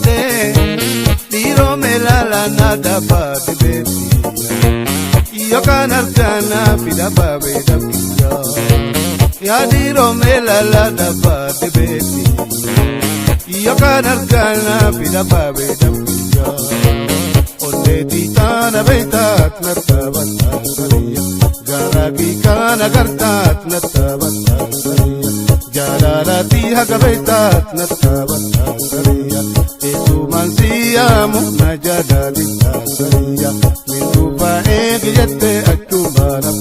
de Diro me la nada pa de baby Yo can arcana fida pa beda pia Ya diro me la da pa de baby Yo can arcana fida pa beda pia Onde titana beitat natabata saria Garaki kana gartat natabata saria Jararati hagabeitat natabata saria Etu mansia muna jadadita saria Mintu pae gijete akubana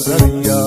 saria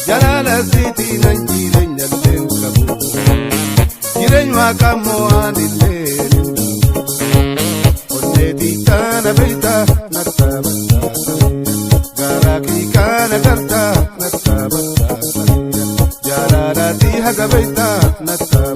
Jalala siti nanjire nyallen kabu Jirenywa kamo anilelu Onne di kana beita natabata Garaki kana garta natabata Jalala di haga beita natabata